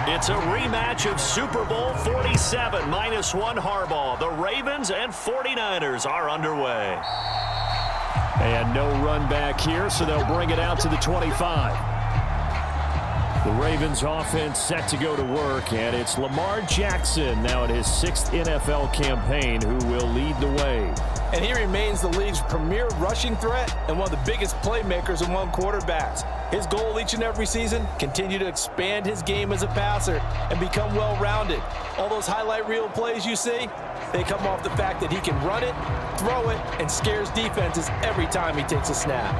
It's a rematch of Super Bowl 47, -1 Harbaugh. The Ravens and 49ers are underway. And no run back here, so they'll bring it out to the 25. The Ravens offense set to go to work, and it's Lamar Jackson now in his 6th NFL campaign who will lead the way. And he remains the league's premier rushing threat and one of the biggest playmakers among quarterbacks. His goal each and every season, continue to expand his game as a passer and become well-rounded. All those highlight reel plays you see, they come off the fact that he can run it, throw it, and scares defenses every time he takes a snap.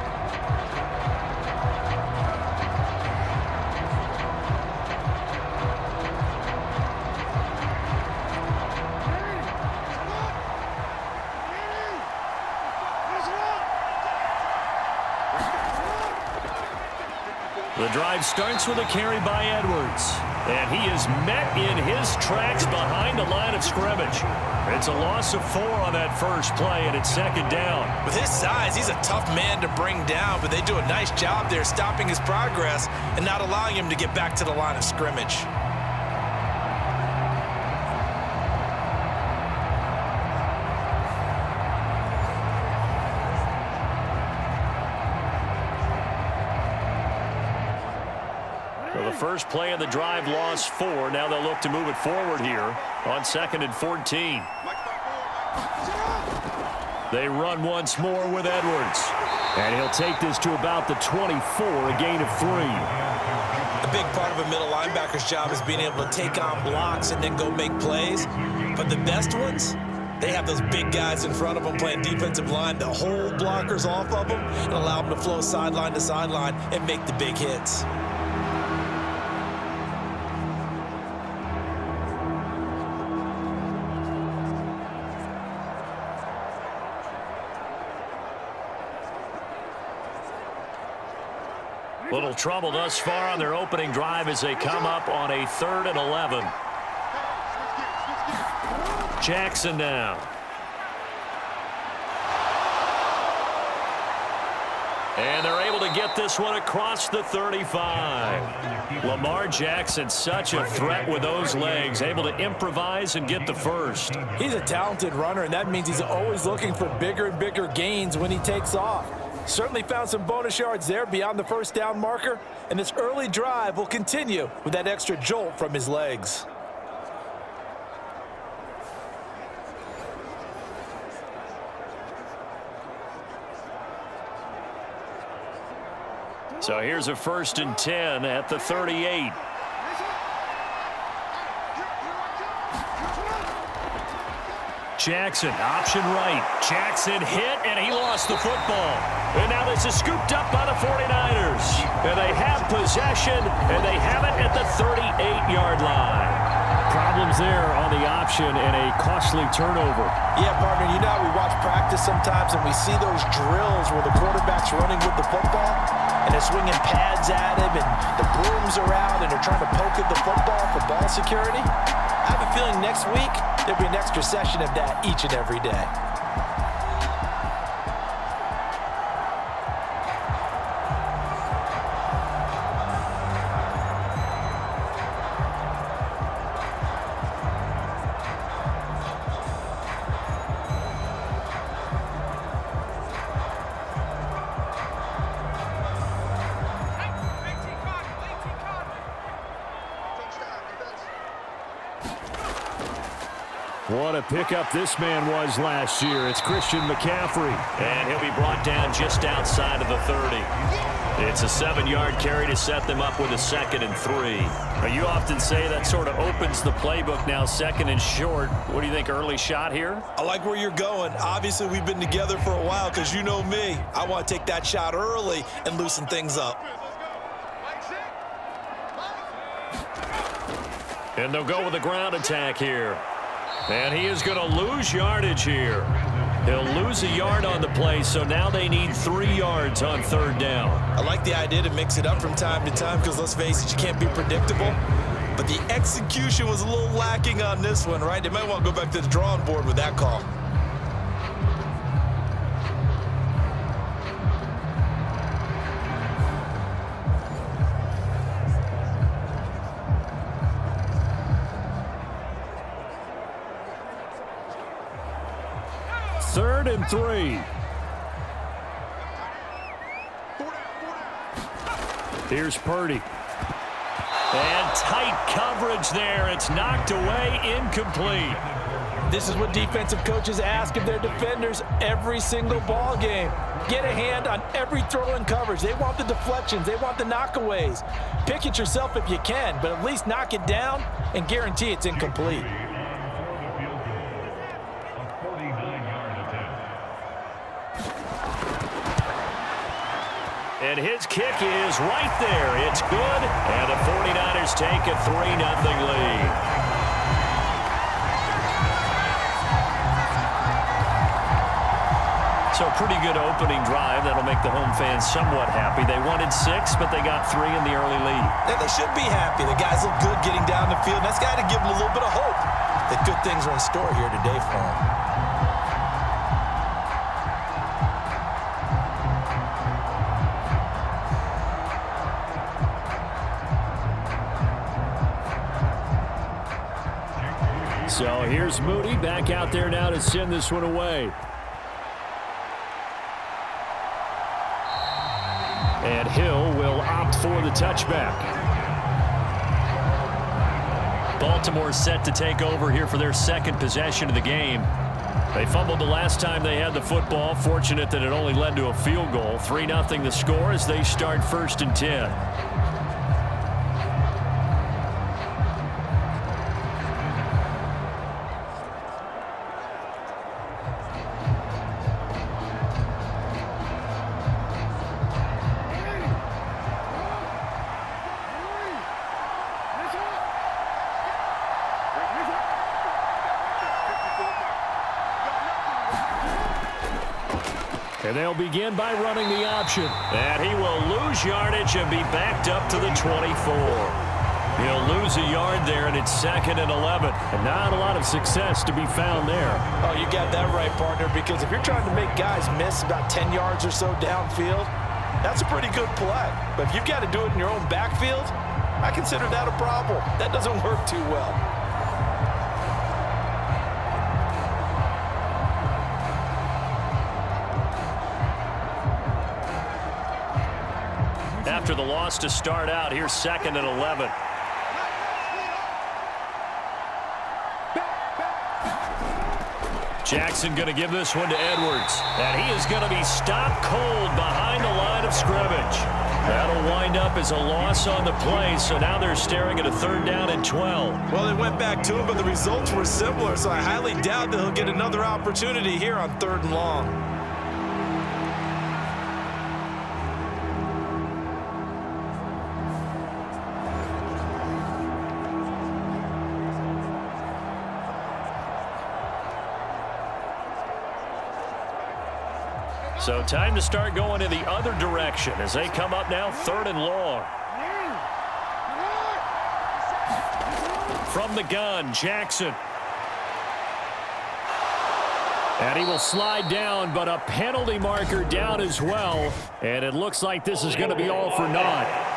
The drive starts with a carry by Edwards. And he is met in his tracks behind the line of scrimmage. It's a loss of 4 on that first play, and it's 2nd down. With his size, he's a tough man to bring down, but they do a nice job there stopping his progress and not allowing him to get back to the line of scrimmage. First play of the drive, lost 4. Now they'll look to move it forward here on 2nd and 14. They run once more with Edwards. And he'll take this to about the 24, a gain of 3. A big part of a middle linebacker's job is being able to take on blocks and then go make plays. But the best ones, they have those big guys in front of them playing defensive line that hold blockers off of them and allow them to flow sideline to sideline and make the big hits. Little trouble thus far on their opening drive as they come up on a 3rd and 11. Jackson now. And they're able to get this one across the 35. Lamar Jackson, such a threat with those legs, able to improvise and get the first. He's a talented runner, and that means he's always looking for bigger and bigger gains when he takes off. Certainly found some bonus yards there beyond the first down marker, and this early drive will continue with that extra jolt from his legs. So here's a 1st and 10 at the 38. Jackson, option right. Jackson hit, and he lost the football. And now this is scooped up by the 49ers. And they have possession, and they have it at the 38-yard line. Problems there on the option and a costly turnover. Yeah, partner, you know how we watch practice sometimes and we see those drills where the quarterback's running with the football and they're swinging pads at him and the brooms are out and they're trying to poke at the football for ball security. I have a feeling next week there'll be an extra session of that each and every day. What a pickup this man was last year. It's Christian McCaffrey. And he'll be brought down just outside of the 30. It's a 7-yard carry to set them up with a 2nd and 3. Now, you often say that sort of opens the playbook now, 2nd and short. What do you think, early shot here? I like where you're going. Obviously, we've been together for a while because you know me. I want to take that shot early and loosen things up. And they'll go with the ground attack here. And he is going to lose yardage here. He'll lose a yard on the play, so now they need 3 yards on 3rd down. I like the idea to mix it up from time to time because, let's face it, you can't be predictable. But the execution was a little lacking on this one, right? They might want to go back to the drawing board with that call. 3rd and 3. Here's Purdy. And tight coverage there. It's knocked away, incomplete. This is what defensive coaches ask of their defenders every single ball game. Get a hand on every throw in coverage. They want the deflections. They want the knockaways. Pick it yourself if you can, but at least knock it down and guarantee it's incomplete. And his kick is right there. It's good. And the 49ers take a 3-0 lead. So a pretty good opening drive. That'll make the home fans somewhat happy. They wanted 6, but they got 3 in the early lead. And they should be happy. The guys look good getting down the field. That's got to give them a little bit of hope that good things are in store here today for them. So here's Moody back out there now to send this one away. And Hill will opt for the touchback. Baltimore set to take over here for their 2nd possession of the game. They fumbled the last time they had the football. Fortunate that it only led to a field goal. 3-0 the score as they start 1st and 10. And they'll begin by running the option. And he will lose yardage and be backed up to the 24. He'll lose a yard there, and it's 2nd and 11. And not a lot of success to be found there. Oh, you got that right, partner, because if you're trying to make guys miss about 10 yards or so downfield, that's a pretty good play. But if you've got to do it in your own backfield, I consider that a problem. That doesn't work too well. After the loss to start out, here's 2nd and 11. Jackson going to give this one to Edwards. And he is going to be stopped cold behind the line of scrimmage. That'll wind up as a loss on the play, so now they're staring at a 3rd down and 12. Well, they went back to him, but the results were similar, so I highly doubt that he'll get another opportunity here on 3rd and long. So time to start going in the other direction as they come up now 3rd and long. From the gun, Jackson. And he will slide down, but a penalty marker down as well. And it looks like this is going to be all for naught.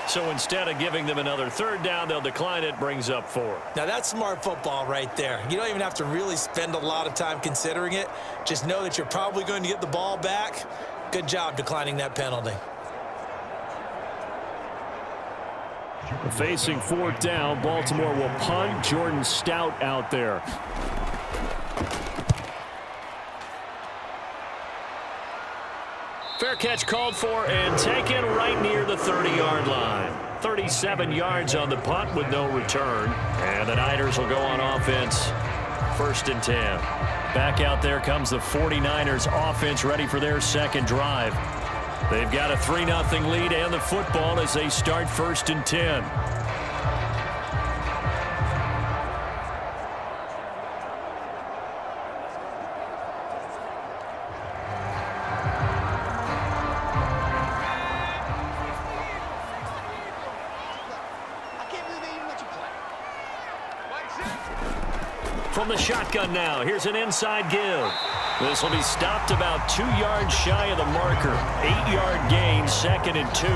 So instead of giving them another 3rd down, they'll decline it, brings up 4. Now, that's smart football right there. You don't even have to really spend a lot of time considering it. Just know that you're probably going to get the ball back. Good job declining that penalty. Facing 4th down, Baltimore will punt. Jordan Stout out there. Fair catch called for and taken right near the 30-yard line. 37 yards on the punt with no return. And the Niners will go on offense. 1st and 10. Back out there comes the 49ers offense ready for their 2nd drive. They've got a 3-0 lead and the football as they start 1st and 10. From the shotgun now, here's an inside give. This will be stopped about 2 yards shy of the marker. 8-yard gain, 2nd and 2.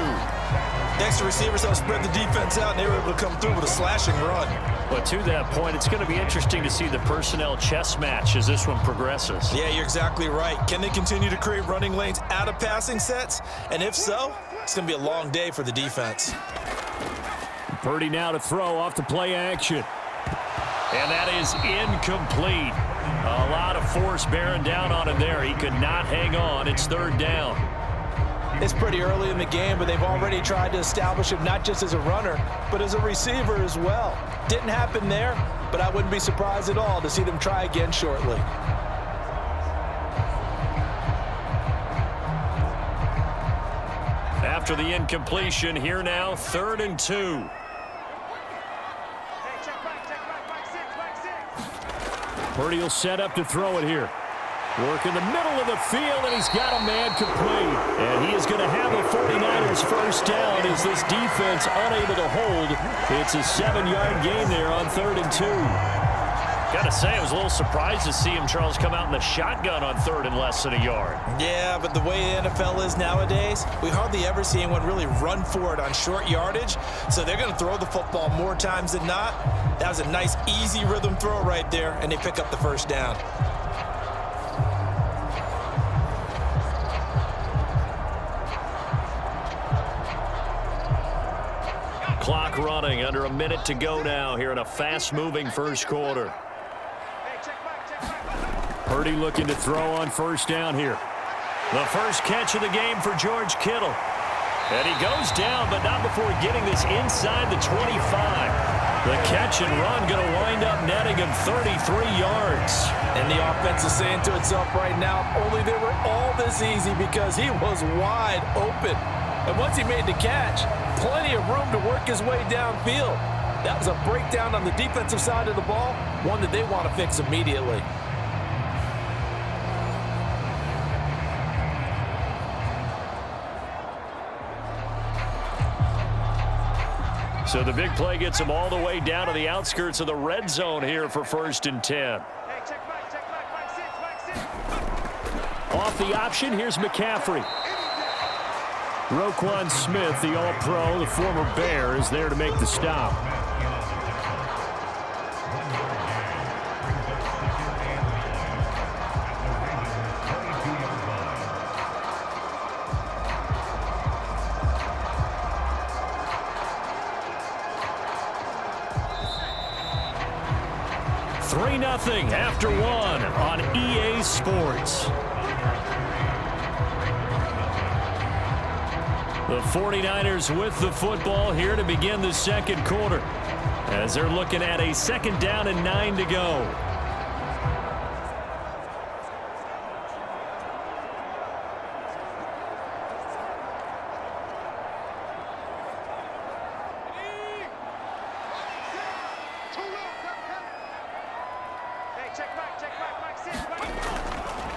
The extra receivers helped spread the defense out, and they were able to come through with a slashing run. But to that point, it's going to be interesting to see the personnel chess match as this one progresses. Yeah, you're exactly right. Can they continue to create running lanes out of passing sets? And if so, it's going to be a long day for the defense. Purdy now to throw off the play action. And that is incomplete. A lot of force bearing down on him there. He could not hang on. It's third down. It's pretty early in the game, but they've already tried to establish him not just as a runner, but as a receiver as well. Didn't happen there, but I wouldn't be surprised at all to see them try again shortly. After the incompletion, here now, 3rd and 2. Purdy will set up to throw it here. Work in the middle of the field, and he's got a man complete. And he is going to have the 49ers first down as this defense unable to hold. It's a 7-yard gain there on 3rd and 2. Got to say, I was a little surprised to see him, Charles, come out in the shotgun on 3rd and less than a yard. Yeah, but the way the NFL is nowadays, we hardly ever see anyone really run for it on short yardage. So they're going to throw the football more times than not. That was a nice, easy rhythm throw right there, and they pick up the first down. Clock running, under a minute to go now here in a fast-moving first quarter. Purdy looking to throw on first down here. The first catch of the game for George Kittle. And he goes down, but not before getting this inside the 25. The catch and run going to wind up netting him 33 yards. And the offense is saying to itself right now, only they were all this easy because he was wide open. And once he made the catch, plenty of room to work his way downfield. That was a breakdown on the defensive side of the ball, one that they want to fix immediately. So the big play gets him all the way down to the outskirts of the red zone here for 1st and 10. Off the option, here's McCaffrey. Roquan Smith, the All-Pro, the former Bear, is there to make the stop. Nothing after one on EA Sports. The 49ers with the football here to begin the second quarter as they're looking at a 2nd down and 9 to go.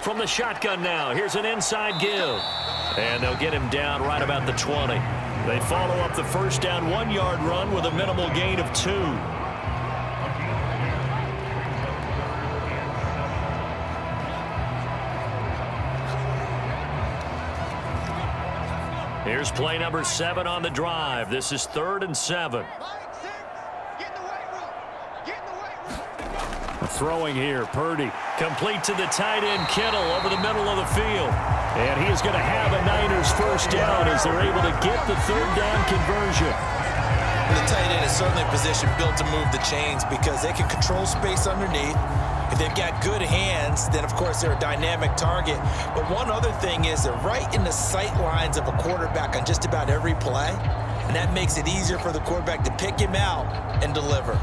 From the shotgun now, here's an inside give. And they'll get him down right about the 20. They follow up the first down 1-yard run with a minimal gain of 2. Here's play number 7 on the drive. This is 3rd and 7. Throwing here, Purdy. Complete to the tight end, Kittle, over the middle of the field. And he is going to have a Niners first down as they're able to get the 3rd down conversion. The tight end is certainly a position built to move the chains because they can control space underneath. If they've got good hands, then, of course, they're a dynamic target. But one other thing is they're right in the sight lines of a quarterback on just about every play. And that makes it easier for the quarterback to pick him out and deliver.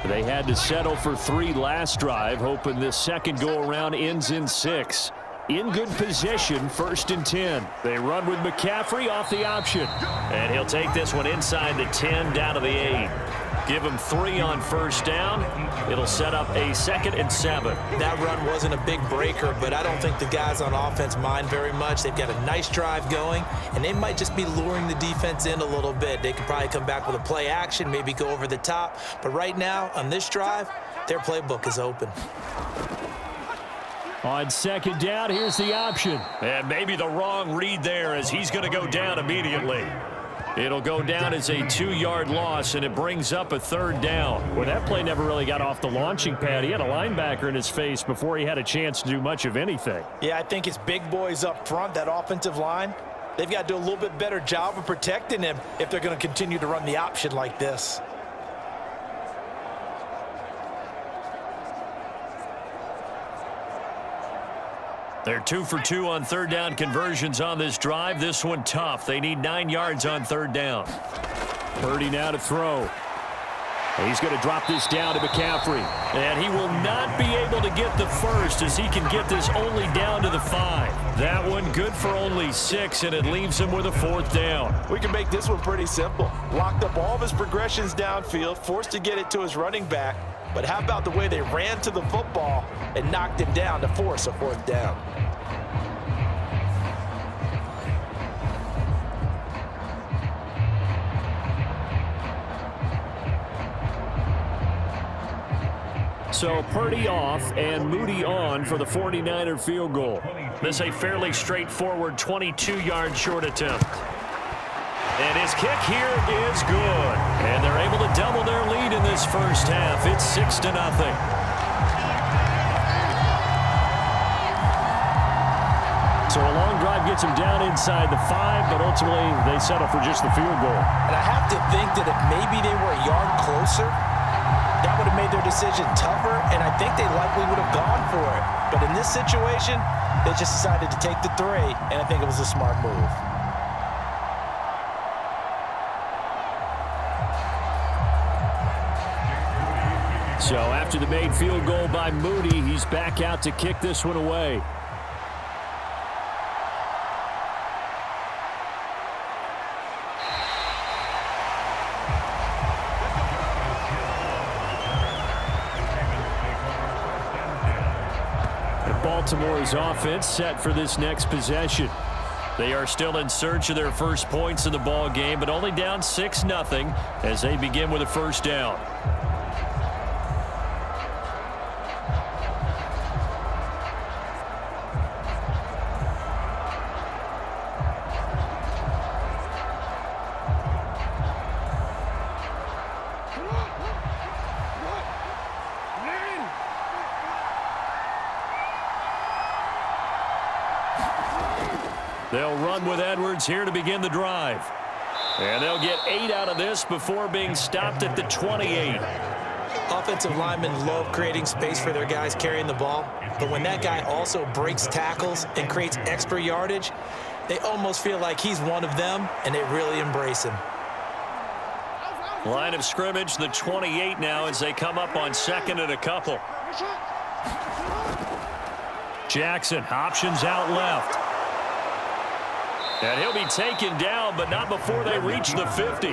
They had to settle for 3 last drive, hoping this second go-around ends in 6. In good position, 1st and 10. They run with McCaffrey off the option. And he'll take this one inside the 10 down to the 8. Give him 3 on first down. It'll set up a 2nd and 7. That run wasn't a big breaker, but I don't think the guys on offense mind very much. They've got a nice drive going, and they might just be luring the defense in a little bit. They could probably come back with a play action, maybe go over the top. But right now, on this drive, their playbook is open. On second down, here's the option. And maybe the wrong read there as he's going to go down immediately. It'll go down as a 2-yard loss, and it brings up a third down. Well, that play never really got off the launching pad. He had a linebacker in his face before he had a chance to do much of anything. Yeah, I think it's big boys up front, that offensive line. They've got to do a little bit better job of protecting him if they're going to continue to run the option like this. They're 2 for 2 on third down conversions on this drive. This one tough. They need 9 yards on third down. Purdy now to throw. He's going to drop this down to McCaffrey. And he will not be able to get the first as he can get this only down to the 5. That one good for only 6, and it leaves him with a 4th down. We can make this one pretty simple. Locked up all of his progressions downfield, forced to get it to his running back. But how about the way they ran to the football and knocked him down to force a 4th down? So Purdy off and Moody on for the 49er field goal. This a fairly straightforward 22-yard short attempt. And his kick here is good. And they're able to double their lead in this first half. It's 6-0. So a long drive gets them down inside the 5, but ultimately they settle for just the field goal. And I have to think that if maybe they were a yard closer, that would have made their decision tougher, and I think they likely would have gone for it. But in this situation, they just decided to take the 3, and I think it was a smart move. So after the made field goal by Moody, he's back out to kick this one away. Baltimore's offense set for this next possession. They are still in search of their first points in the ball game, but only down 6-0 as they begin with a first down. They'll run with Edwards here to begin the drive. And they'll get 8 out of this before being stopped at the 28. Offensive linemen love creating space for their guys carrying the ball, but when that guy also breaks tackles and creates extra yardage, they almost feel like he's one of them, and they really embrace him. Line of scrimmage, the 28 now as they come up on 2nd and a couple. Jackson, options out left. And he'll be taken down, but not before they reach the 50.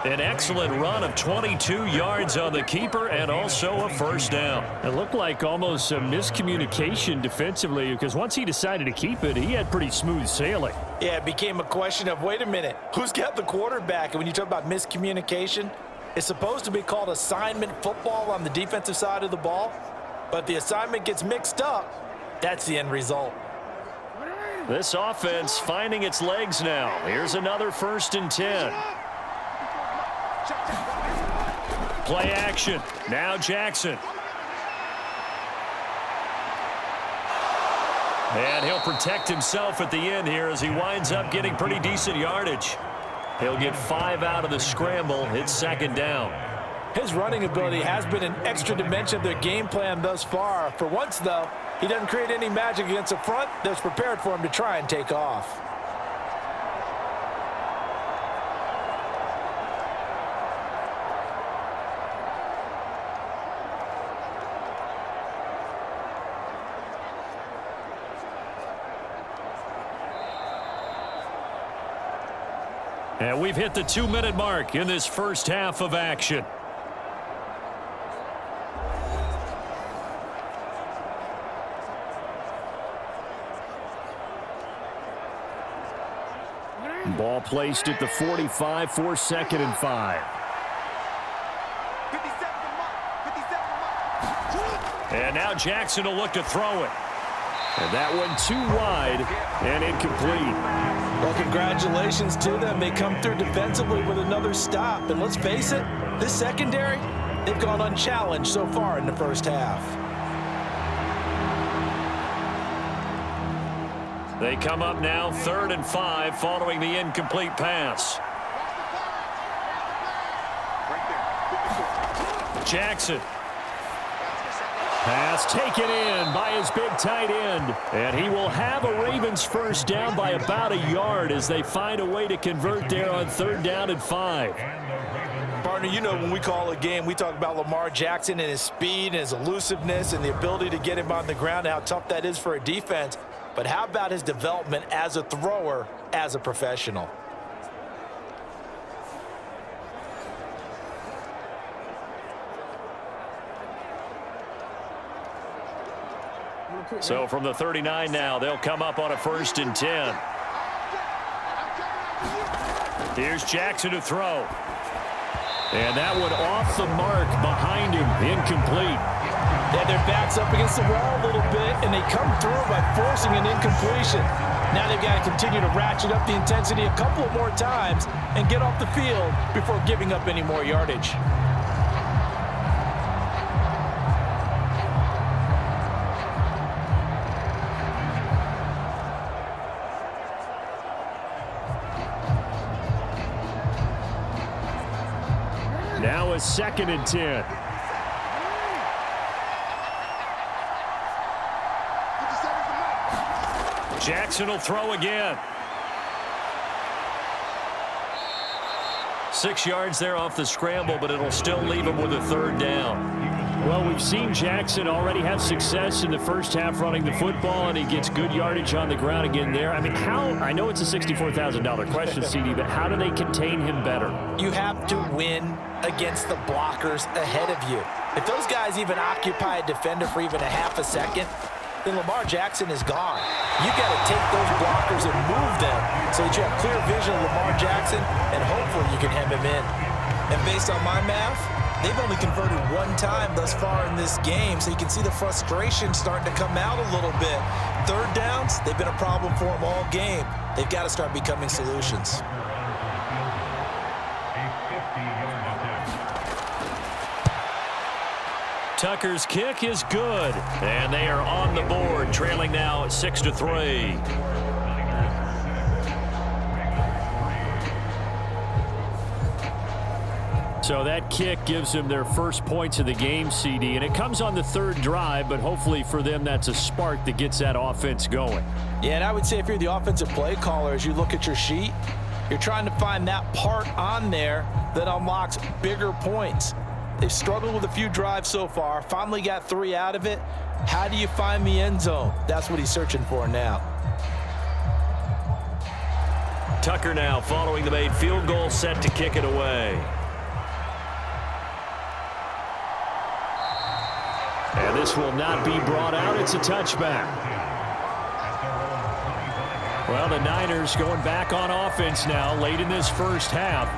An excellent run of 22 yards on the keeper and also a first down. It looked like almost a miscommunication defensively because once he decided to keep it, he had pretty smooth sailing. Yeah, it became a question of, wait a minute, who's got the quarterback? And when you talk about miscommunication, it's supposed to be called assignment football on the defensive side of the ball. But the assignment gets mixed up, that's the end result. This offense finding its legs now. Here's another 1st and 10. Play action. Now Jackson. And he'll protect himself at the end here as he winds up getting pretty decent yardage. He'll get 5 out of the scramble. It's 2nd down. His running ability has been an extra dimension of their game plan thus far. For once, though, he doesn't create any magic against the front that's prepared for him to try and take off. And we've hit the 2-minute mark in this first half of action. Ball placed at the 45 for 2nd and 5. And now Jackson will look to throw it. And that one too wide and incomplete. Well, congratulations to them. They come through defensively with another stop. And let's face it, this secondary, they've gone unchallenged so far in the first half. They come up now 3rd and 5 following the incomplete pass. Jackson. Pass taken in by his big tight end. And he will have a Ravens first down by about a yard as they find a way to convert there on 3rd down and 5. Partner, you know when we call a game, we talk about Lamar Jackson and his speed and his elusiveness and the ability to get him on the ground and how tough that is for a defense. But how about his development as a thrower, as a professional? So from the 39 now, they'll come up on a 1st and 10. Here's Jackson to throw. And that one off the mark behind him, incomplete. Yeah, their back's up against the wall a little bit, and they come through by forcing an incompletion. Now they've got to continue to ratchet up the intensity a couple of more times and get off the field before giving up any more yardage. Now a 2nd and 10. Jackson will throw again. 6 yards there off the scramble, but it'll still leave him with a 3rd down. Well, we've seen Jackson already have success in the first half running the football, and he gets good yardage on the ground again there. I mean, I know it's a $64,000 question, CD, but how do they contain him better? You have to win against the blockers ahead of you. If those guys even occupy a defender for even a half a second, then Lamar Jackson is gone. You've got to take those blockers and move them so that you have clear vision of Lamar Jackson, and hopefully you can hem him in. And based on my math, they've only converted 1 time thus far in this game, so you can see the frustration starting to come out a little bit. 3rd downs, they've been a problem for them all game. They've got to start becoming solutions. Tucker's kick is good, and they are on the board, trailing now 6-3. So that kick gives them their first points of the game, CD, and it comes on the 3rd drive, but hopefully for them that's a spark that gets that offense going. Yeah, and I would say if you're the offensive play caller, as you look at your sheet, you're trying to find that part on there that unlocks bigger points. They've struggled with a few drives so far, finally got 3 out of it. How do you find the end zone? That's what he's searching for now. Tucker now following the made field goal, set to kick it away. And this will not be brought out. It's a touchback. Well, the Niners going back on offense now late in this first half.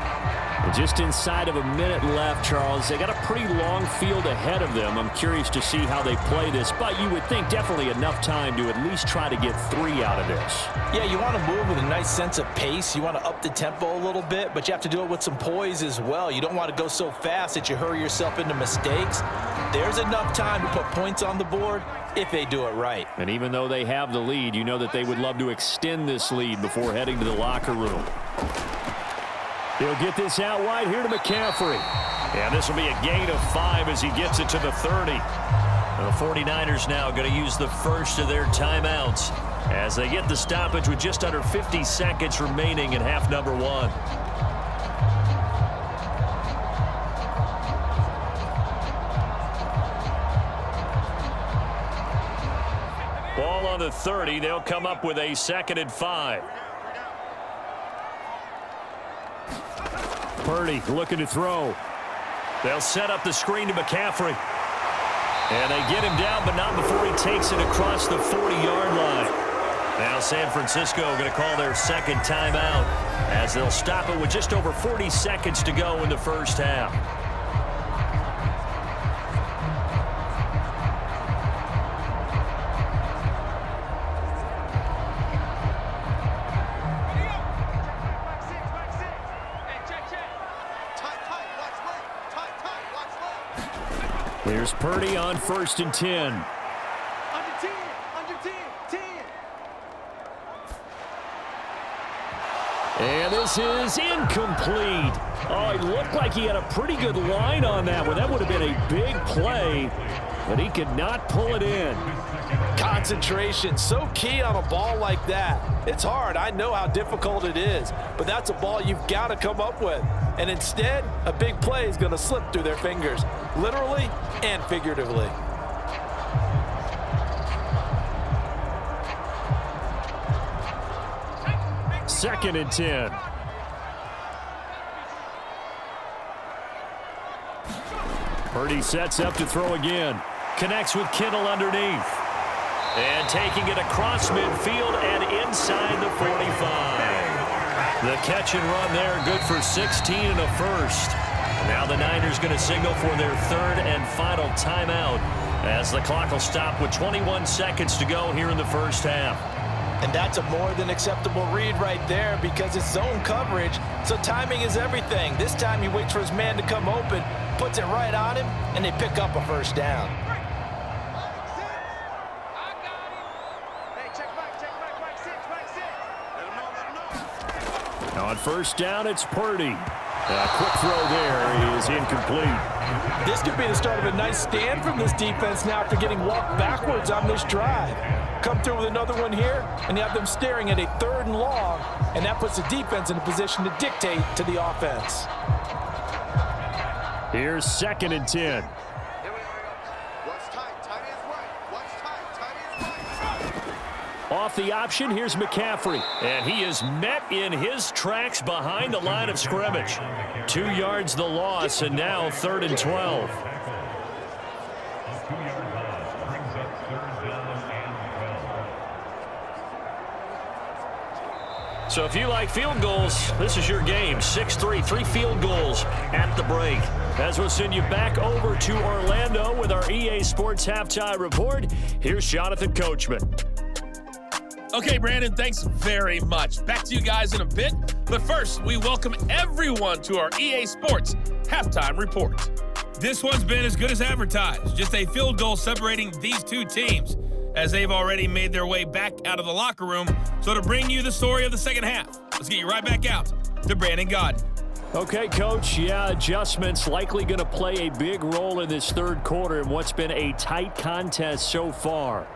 And just inside of a minute left, Charles. They got a pretty long field ahead of them. I'm curious to see how they play this, but you would think definitely enough time to at least try to get 3 out of this. Yeah, you want to move with a nice sense of pace. You want to up the tempo a little bit, but you have to do it with some poise as well. You don't want to go so fast that you hurry yourself into mistakes. There's enough time to put points on the board if they do it right. And even though they have the lead, you know that they would love to extend this lead before heading to the locker room. He'll get this out wide here to McCaffrey. And this will be a gain of 5 as he gets it to the 30. And the 49ers now going to use the first of their timeouts as they get the stoppage with just under 50 seconds remaining in half number 1. Ball on the 30. They'll come up with a 2nd and 5. Purdy looking to throw. They'll set up the screen to McCaffrey. And they get him down, but not before he takes it across the 40-yard line. Now San Francisco going to call their 2nd timeout as they'll stop it with just over 40 seconds to go in the first half. Here's Purdy on 1st and 10. Under 10, under 10, 10. And this is incomplete. Oh, it looked like he had a pretty good line on that one. That would have been a big play, but he could not pull it in. Concentration, so key on a ball like that. It's hard. I know how difficult it is, but that's a ball you've got to come up with. And instead, a big play is going to slip through their fingers, literally and figuratively. Second and 10. Purdy sets up to throw again. Connects with Kittle underneath. And taking it across midfield and inside the 45. The catch and run there, good for 16 and a first. Now the Niners going to signal for their 3rd and final timeout as the clock will stop with 21 seconds to go here in the first half. And that's a more than acceptable read right there because it's zone coverage, so timing is everything. This time he waits for his man to come open, puts it right on him, and they pick up a first down. On first down, it's Purdy. A quick throw there is incomplete. This could be the start of a nice stand from this defense now after getting walked backwards on this drive. Come through with another one here, and you have them staring at a 3rd and long, and that puts the defense in a position to dictate to the offense. Here's 2nd and 10. Off the option, here's McCaffrey. And he is met in his tracks behind the line of scrimmage. 2 yards the loss, and now 3rd and 12. So if you like field goals, this is your game. 6-3, 3 field goals at the break. As we'll send you back over to Orlando with our EA Sports Halftime Report, here's Jonathan Coachman. Okay, Brandon, thanks very much. Back to you guys in a bit. But first, we welcome everyone to our EA Sports Halftime Report. This one's been as good as advertised. Just a field goal separating these two teams, as they've already made their way back out of the locker room. So to bring you the story of the second half, let's get you right back out to Brandon Godden. Okay, Coach, adjustments likely going to play a big role in this 3rd quarter in what's been a tight contest so far.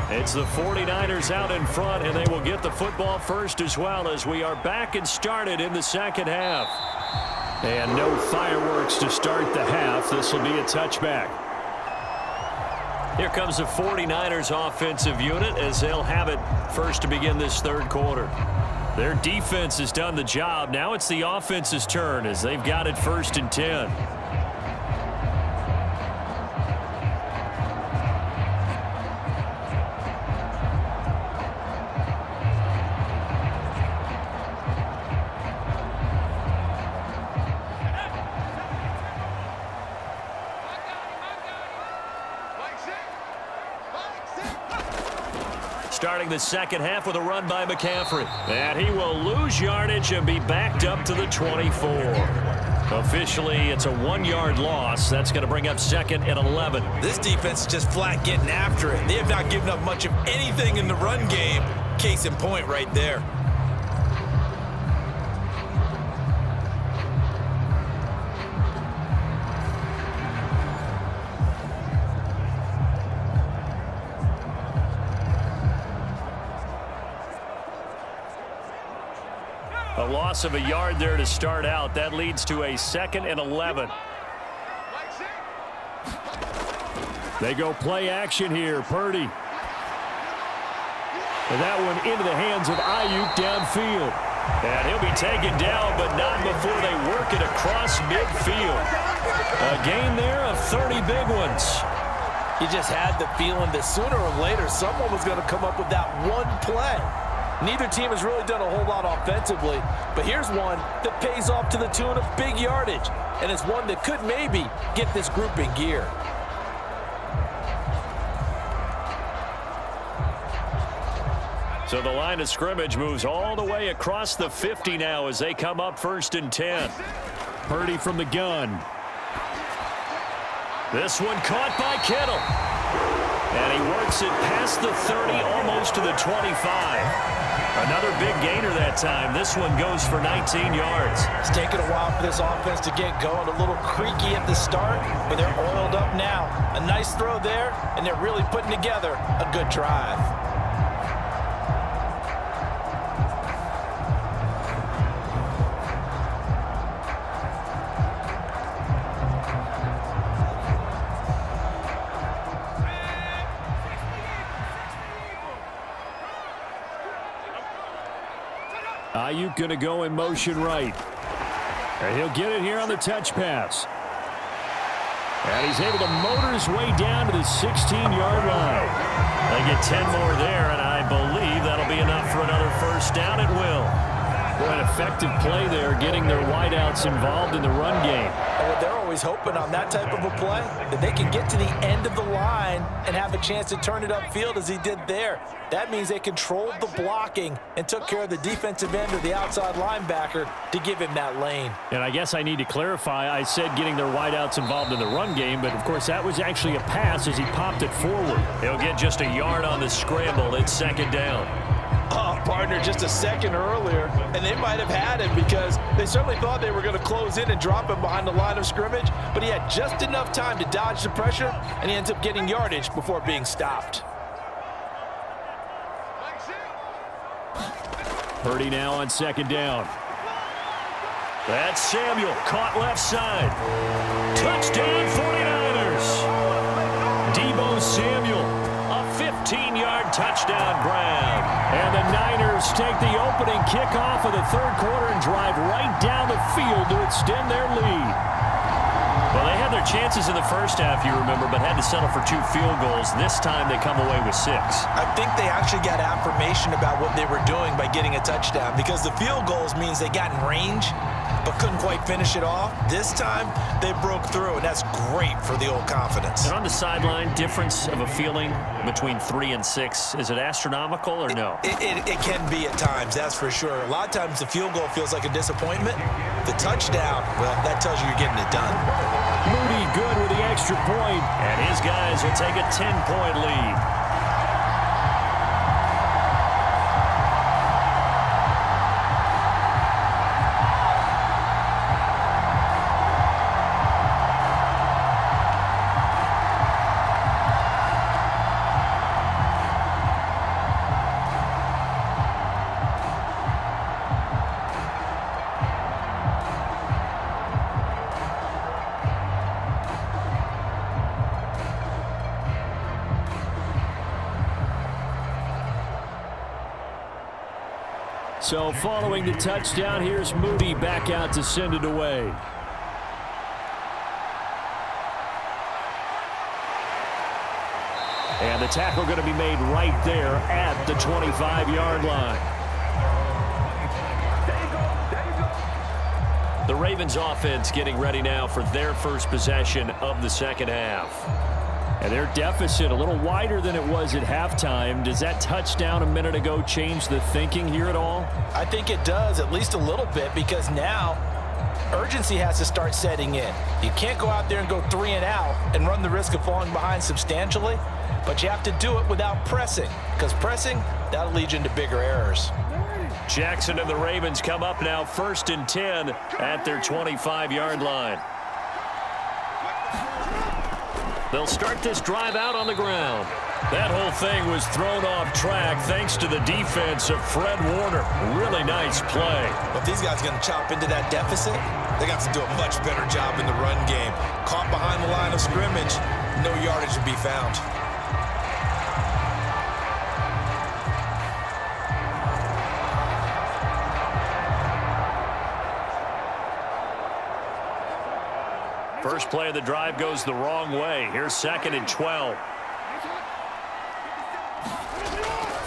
It's the 49ers out in front, and they will get the football first as well as we are back and started in the second half. And no fireworks to start the half. This will be a touchback. Here comes the 49ers offensive unit as they'll have it first to begin this 3rd quarter. Their defense has done the job. Now it's the offense's turn as they've got it 1st and 10. Starting the second half with a run by McCaffrey. And he will lose yardage and be backed up to the 24. Officially, it's a 1-yard loss. That's going to bring up 2nd and 11. This defense is just flat getting after it. They have not given up much of anything in the run game. Case in point right there. A loss of a yard there to start out. That leads to a 2nd and 11. They go play action here. Purdy. And that one into the hands of Ayuk downfield. And he'll be taken down, but not before they work it across midfield. A gain there of 30 big ones. You just had the feeling that sooner or later someone was going to come up with that one play. Neither team has really done a whole lot offensively, but here's one that pays off to the tune of big yardage, and it's one that could maybe get this group in gear. So the line of scrimmage moves all the way across the 50 now as they come up 1st and 10. Purdy from the gun. This one caught by Kittle. And he works it past the 30, almost to the 25. Another big gainer that time. This one goes for 19 yards. It's taken a while for this offense to get going. A little creaky at the start, but they're oiled up now. A nice throw there, and they're really putting together a good drive. Ayuk going to go in motion right. And he'll get it here on the touch pass. And he's able to motor his way down to the 16-yard line. They get 10 more there, and I believe that'll be enough for another 1st down. It will. Boy, an effective play there, getting their wideouts involved in the run game. And they're always hoping on that type of a play that they can get to the end of the line and have a chance to turn it upfield as he did there. That means they controlled the blocking and took care of the defensive end of the outside linebacker to give him that lane. And I guess I need to clarify, I said getting their wideouts involved in the run game, but of course that was actually a pass as he popped it forward. He'll get just a yard on the scramble. It's 2nd down. Oh, partner, just a second earlier, and they might have had him because they certainly thought they were going to close in and drop him behind the line of scrimmage, but he had just enough time to dodge the pressure, and he ends up getting yardage before being stopped. Purdy now on 2nd down. That's Samuel, caught left side. Touchdown 49ers. Deebo Samuel, a 15-yard touchdown grab. And the Niners take the opening kickoff of the 3rd quarter and drive right down the field to extend their lead. Well, they had their chances in the 1st half, you remember, but had to settle for 2 field goals. This time they come away with 6. I think they actually got affirmation about what they were doing by getting a touchdown because the field goals means they got in range but couldn't quite finish it off. This time they broke through, and that's great for the old confidence. And on the sideline, difference of a feeling between 3 and 6, is it astronomical or no? It can be at times, that's for sure. A lot of times the field goal feels like a disappointment. The touchdown, well, that tells you you're getting it done. Moody good with the extra point, and his guys will take a 10-point lead. So following the touchdown, here's Moody back out to send it away. And the tackle going to be made right there at the 25-yard line. The Ravens offense getting ready now for their first possession of the 2nd half. And their deficit a little wider than it was at halftime. Does that touchdown a minute ago change the thinking here at all? I think it does, at least a little bit, because now urgency has to start setting in. You can't go out there and go 3 and out and run the risk of falling behind substantially, but you have to do it without pressing, because pressing, that'll lead you into bigger errors. Jackson and the Ravens come up now 1st and 10 at their 25-yard line. They'll start this drive out on the ground. That whole thing was thrown off track thanks to the defense of Fred Warner. Really nice play. But these guys are going to chop into that deficit. They got to do a much better job in the run game. Caught behind the line of scrimmage, no yardage to be found. First play of the drive goes the wrong way. Here's 2nd and 12.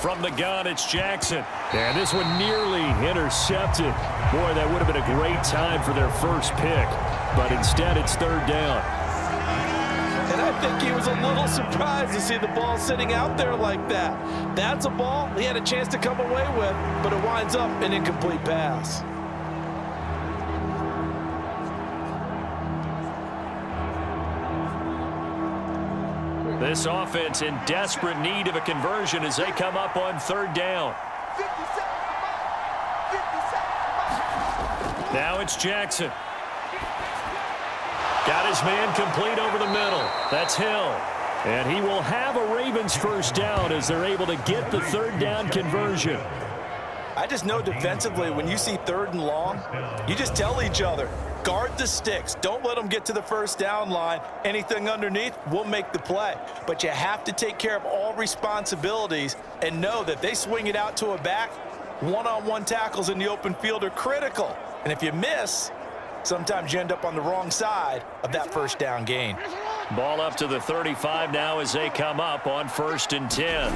From the gun, it's Jackson. And this one nearly intercepted. Boy, that would have been a great time for their first pick. But instead, it's 3rd down. And I think he was a little surprised to see the ball sitting out there like that. That's a ball he had a chance to come away with, but it winds up an incomplete pass. This offense in desperate need of a conversion as they come up on 3rd down. Now it's Jackson. Got his man complete over the middle. That's Hill. And he will have a Ravens first down as they're able to get the 3rd down conversion. I just know defensively, when you see 3rd and long, you just tell each other, guard the sticks. Don't let them get to the first down line. Anything underneath will make the play. But you have to take care of all responsibilities and know that they swing it out to a back. One-on-one tackles in the open field are critical. And if you miss, sometimes you end up on the wrong side of that first down gain. Ball up to the 35 now as they come up on 1st and 10.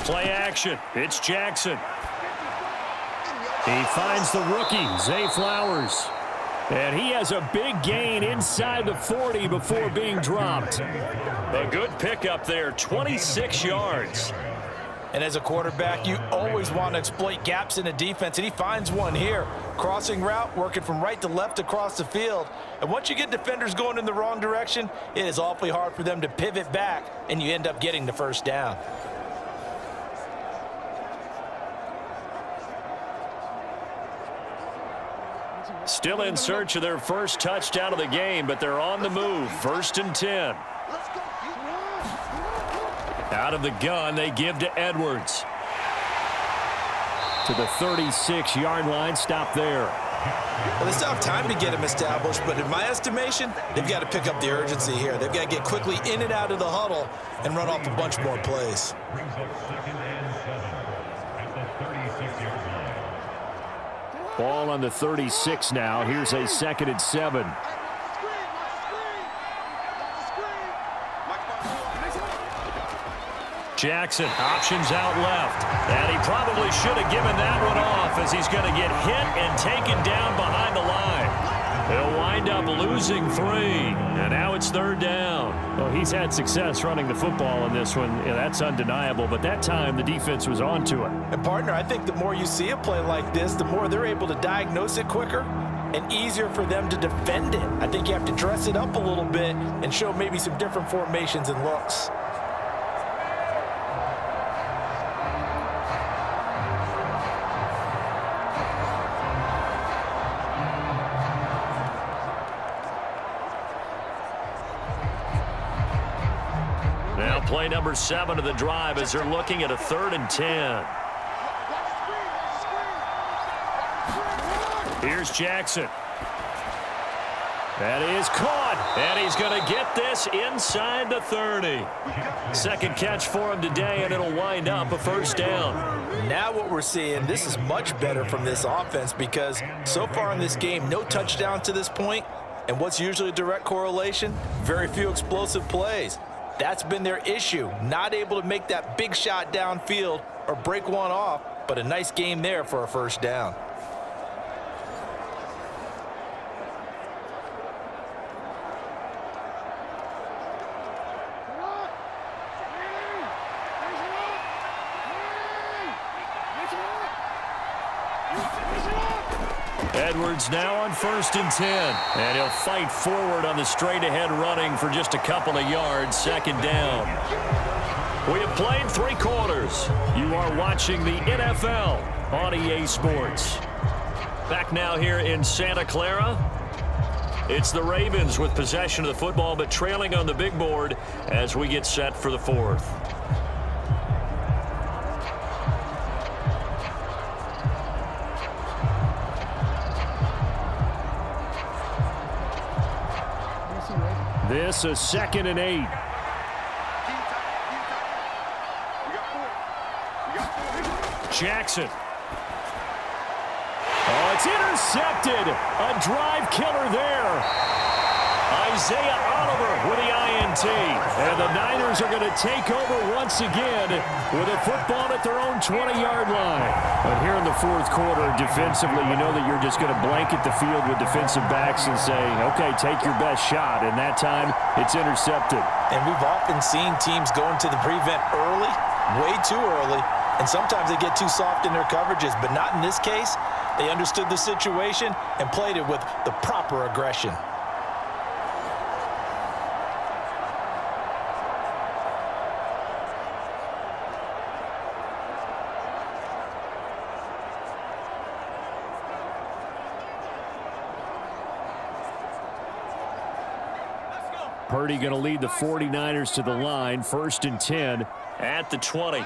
Play action. It's Jackson. He finds the rookie, Zay Flowers. And he has a big gain inside the 40 before being dropped. A good pickup there, 26 yards. And as a quarterback, you always want to exploit gaps in a defense, and he finds one here. Crossing route, working from right to left across the field. And once you get defenders going in the wrong direction, it is awfully hard for them to pivot back, and you end up getting the first down. Still in search of their first touchdown of the game, but they're on the move. 1st and 10. Out of the gun, they give to Edwards. To the 36-yard line, stop there. Well, they still have time to get him established, but in my estimation, they've got to pick up the urgency here. They've got to get quickly in and out of the huddle and run off a bunch more plays. Ball on the 36 now. Here's a 2nd and 7. Jackson, options out left. And he probably should have given that one off as he's going to get hit and taken down behind the line. He'll wind up losing 3. And now it's 3rd down. Well, he's had success running the football in this one. Yeah, that's undeniable. But that time, the defense was on to it. And, partner, I think the more you see a play like this, the more they're able to diagnose it quicker and easier for them to defend it. I think you have to dress it up a little bit and show maybe some different formations and looks. Now play number 7 of the drive as they're looking at a 3rd and 10. Here's Jackson. That is caught, and he's going to get this inside the 30. Second catch for him today, and it'll wind up a first down. Now what we're seeing, this is much better from this offense because so far in this game, no touchdowns to this point, and what's usually a direct correlation? Very few explosive plays. That's been their issue, not able to make that big shot downfield or break one off, but a nice game there for a first down. Edwards now on 1st and 10. And he'll fight forward on the straight-ahead running for just a couple of yards. 2nd down. We have played 3 quarters. You are watching the NFL on EA Sports. Back now here in Santa Clara. It's the Ravens with possession of the football, but trailing on the big board as we get set for the fourth. This is 2nd and 8. Jackson. Oh, it's intercepted. A drive killer there. Isaiah Oliver with the INT. And the Niners are going to take over once again with a football at their own 20-yard line. But here in the fourth quarter, defensively, you know that you're just going to blanket the field with defensive backs and say, okay, take your best shot. And that time, it's intercepted. And we've often seen teams go into the prevent early, way too early, and sometimes they get too soft in their coverages, but not in this case. They understood the situation and played it with the proper aggression. Purdy going to lead the 49ers to the line, 1st and 10 at the 20.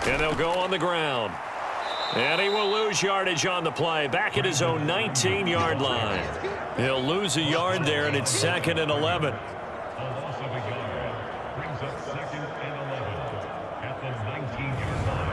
And they'll go on the ground. And he will lose yardage on the play, back at his own 19-yard line. He'll lose a yard there, and it's 2nd and 11. Brings up 2nd and 11 at the 19-yard line.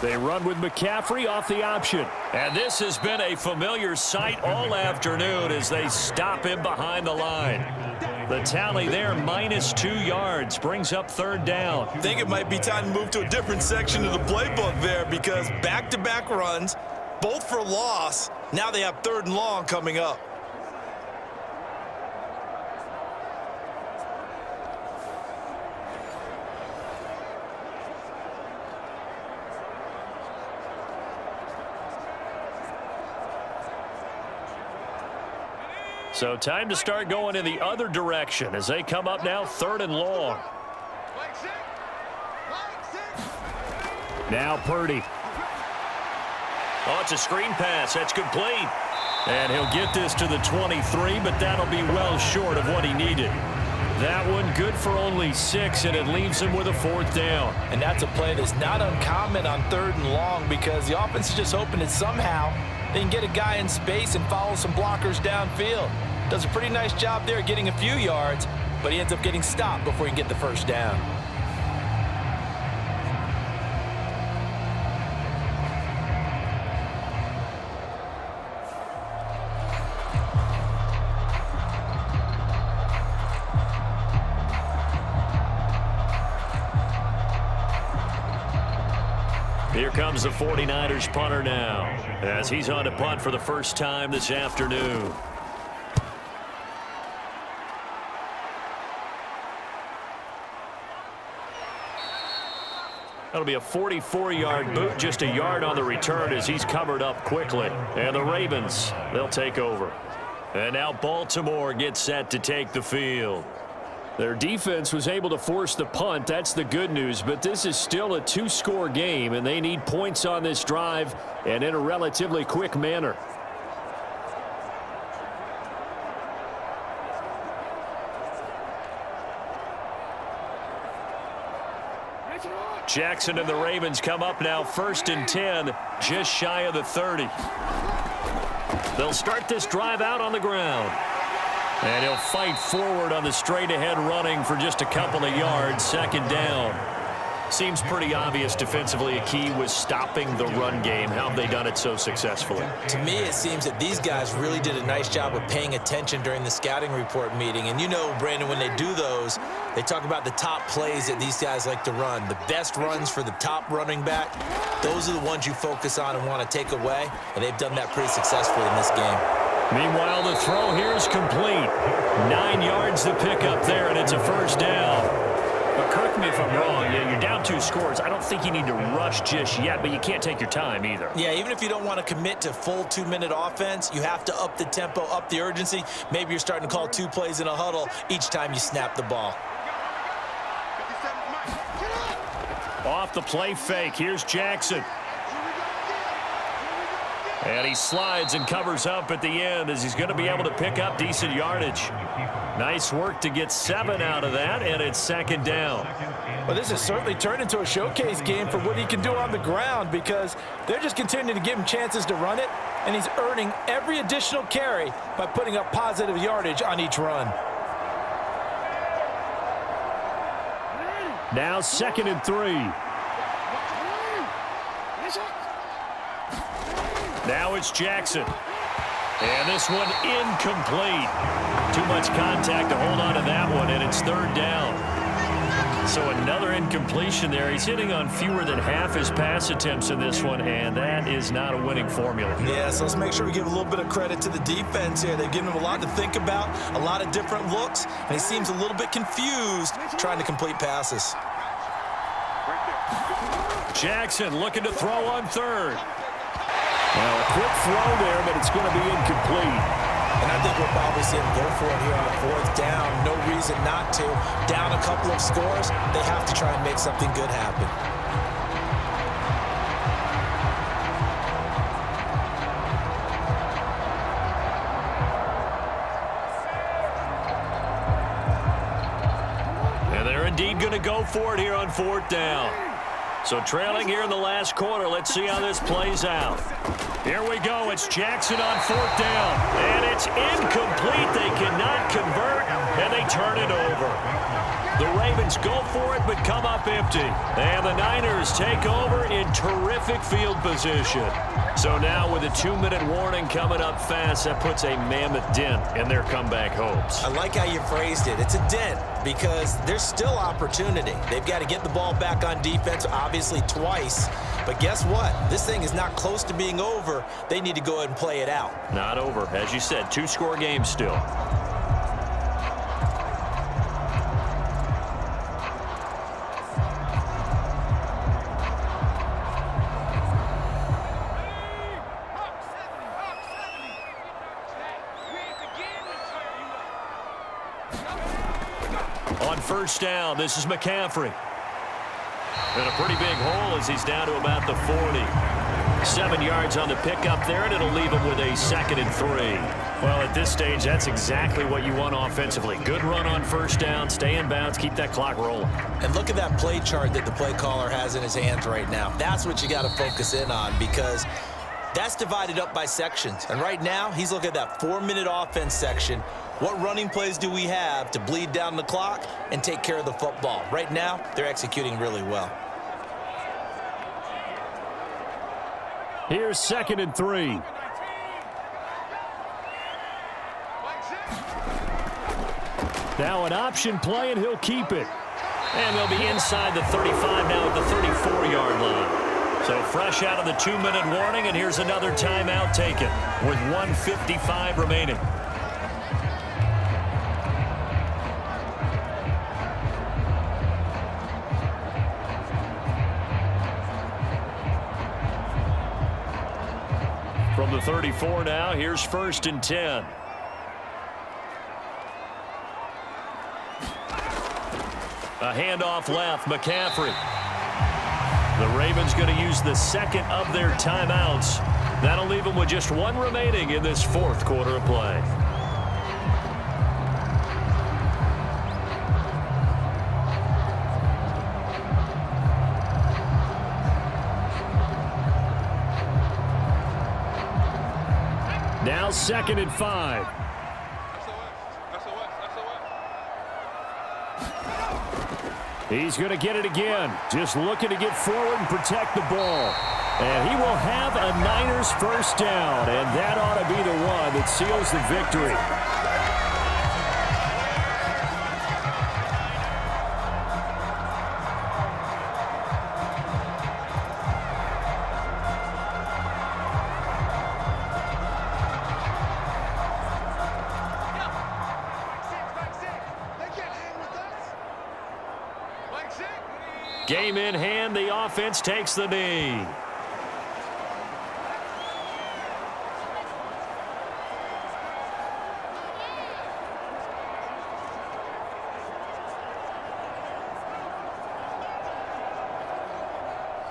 They run with McCaffrey off the option. And this has been a familiar sight all afternoon as they stop him behind the line. The tally there, -2 yards, brings up 3rd down. I think it might be time to move to a different section of the playbook there because back-to-back runs, both for loss. Now they have 3rd and long coming up. So time to start going in the other direction as they come up now 3rd and long. Now Purdy. Oh, it's a screen pass. That's complete. And he'll get this to the 23, but that'll be well short of what he needed. That one good for only 6, and it leaves him with a 4th down. And that's a play that's not uncommon on 3rd and long because the offense is just hoping that somehow they can get a guy in space and follow some blockers downfield. Does a pretty nice job there getting a few yards, but he ends up getting stopped before he can get the 1st down. Here comes the 49ers punter now as he's on to punt for the first time this afternoon. That'll be a 44-yard boot, just a yard on the return as he's covered up quickly. And the Ravens, they'll take over. And now Baltimore gets set to take the field. Their defense was able to force the punt. That's the good news. But this is still a 2-score game, and they need points on this drive and in a relatively quick manner. Jackson and the Ravens come up now 1st and 10, just shy of the 30. They'll start this drive out on the ground. And he'll fight forward on the straight-ahead running for just a couple of yards, 2nd down. Seems pretty obvious defensively a key was stopping the run game. How have they done it so successfully? To me, it seems that these guys really did a nice job of paying attention during the scouting report meeting. And you know, Brandon, when they do those, they talk about the top plays that these guys like to run. The best runs for the top running back, those are the ones you focus on and want to take away. And they've done that pretty successfully in this game. Meanwhile, the throw here is complete. 9 yards to pick up there, and it's a first down. But correct me if I'm wrong, you're down 2 scores. I don't think you need to rush just yet, but you can't take your time either. Yeah, even if you don't want to commit to full 2-minute offense, you have to up the tempo, up the urgency. Maybe you're starting to call 2 plays in a huddle each time you snap the ball. Off the play fake, here's Jackson. And he slides and covers up at the end as he's going to be able to pick up decent yardage. Nice work to get 7 out of that, and it's second down. Well, this has certainly turned into a showcase game for what he can do on the ground because they're just continuing to give him chances to run it, and he's earning every additional carry by putting up positive yardage on each run. Now 2nd and 3. Now it's Jackson. And this one incomplete. Too much contact to hold on to that one, and it's 3rd down. So another incompletion there. He's hitting on fewer than half his pass attempts in this one, and that is not a winning formula. Yeah, so let's make sure we give a little bit of credit to the defense here. They've given him a lot to think about, a lot of different looks, and he seems a little bit confused trying to complete passes. Jackson looking to throw on 3rd. Well, a quick throw there, but it's going to be incomplete. And I think we'll probably see him go for it here on 4th down. No reason not to. Down a couple of scores, they have to try and make something good happen. And they're indeed going to go for it here on 4th down. So trailing here in the last quarter. Let's see how this plays out. Here we go. It's Jackson on 4th down. And it's incomplete. They cannot convert, and they turn it over. The Ravens go for it, but come up empty. And the Niners take over in terrific field position. So now with a 2-minute warning coming up fast, that puts a mammoth dent in their comeback hopes. I like how you phrased it. It's a dent because there's still opportunity. They've got to get the ball back on defense, obviously twice. But guess what? This thing is not close to being over. They need to go ahead and play it out. Not over. As you said, 2-score game still. On 1st down, this is McCaffrey. And a pretty big hole as he's down to about the 40. 7 yards on the pickup there, and it'll leave him with a 2nd and 3. Well, at this stage, that's exactly what you want offensively. Good run on 1st down, stay in bounds, keep that clock rolling. And look at that play chart that the play caller has in his hands right now. That's what you got to focus in on because that's divided up by sections. And right now, he's looking at that 4-minute offense section. What running plays do we have to bleed down the clock and take care of the football? Right now, they're executing really well. Here's 2nd and 3. Now an option play, and he'll keep it. And they'll be inside the 35 now at the 34-yard line. So fresh out of the 2-minute warning, and here's another timeout taken with 1:55 remaining. From the 34 now, here's 1st and 10. A handoff left, McCaffrey. The Ravens going to use the 2nd of their timeouts. That'll leave them with just 1 remaining in this 4th quarter of play. Now 2nd and 5. He's going to get it again. Just looking to get forward and protect the ball. And he will have a Niners 1st down. And that ought to be the one that seals the victory. Game in hand, the offense takes the knee.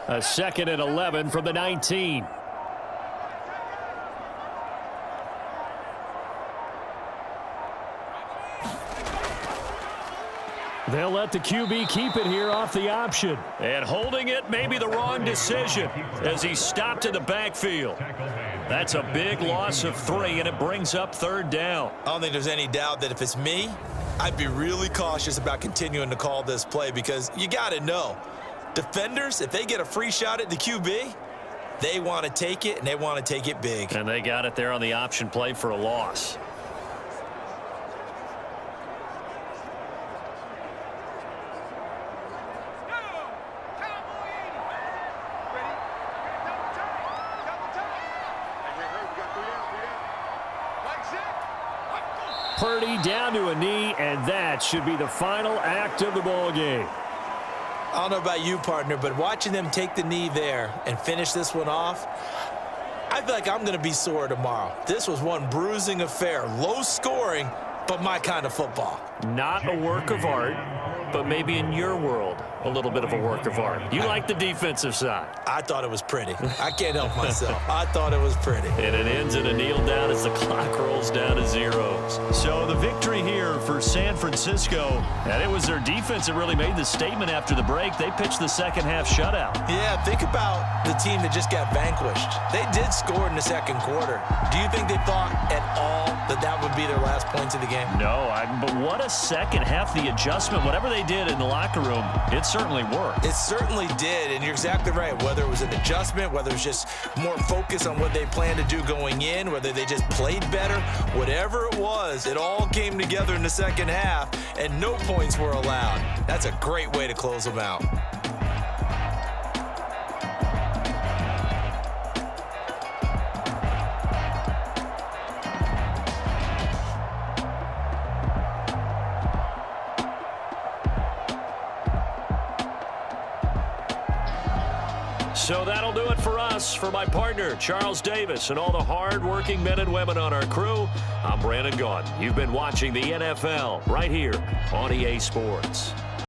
A 2nd and 11 from the 19. They'll let the QB keep it here off the option. And holding it may be the wrong decision as he stopped in the backfield. That's a big loss of 3, and it brings up 3rd down. I don't think there's any doubt that if it's me, I'd be really cautious about continuing to call this play because you got to know, defenders, if they get a free shot at the QB, they want to take it, and they want to take it big. And they got it there on the option play for a loss. Purdy down to a knee, and that should be the final act of the ball game. I don't know about you, partner, but watching them take the knee there and finish this one off, I feel like I'm going to be sore tomorrow. This was one bruising affair, low scoring, but my kind of football. Not a work of art, but maybe in your world, a little bit of a work of art. You like the defensive side. I thought it was pretty. I can't help myself. I thought it was pretty. And it ends in a kneel down as the clock rolls down to zeros. So the victory here for San Francisco, and it was their defense that really made the statement after the break. They pitched the second half shutout. Yeah, think about the team that just got vanquished. They did score in the second quarter. Do you think they thought at all that that would be their last points of the game? No, but what a second half. The adjustment, whatever they did in the locker room, it certainly worked. It certainly did, and you're exactly right. Whether it was an adjustment, whether it was just more focus on what they planned to do going in, whether they just played better, whatever it was, it all came together in the second half, and no points were allowed. That's a great way to close them out. So that'll do it for us. For my partner, Charles Davis, and all the hard-working men and women on our crew, I'm Brandon Gaudin. You've been watching the NFL right here on EA Sports.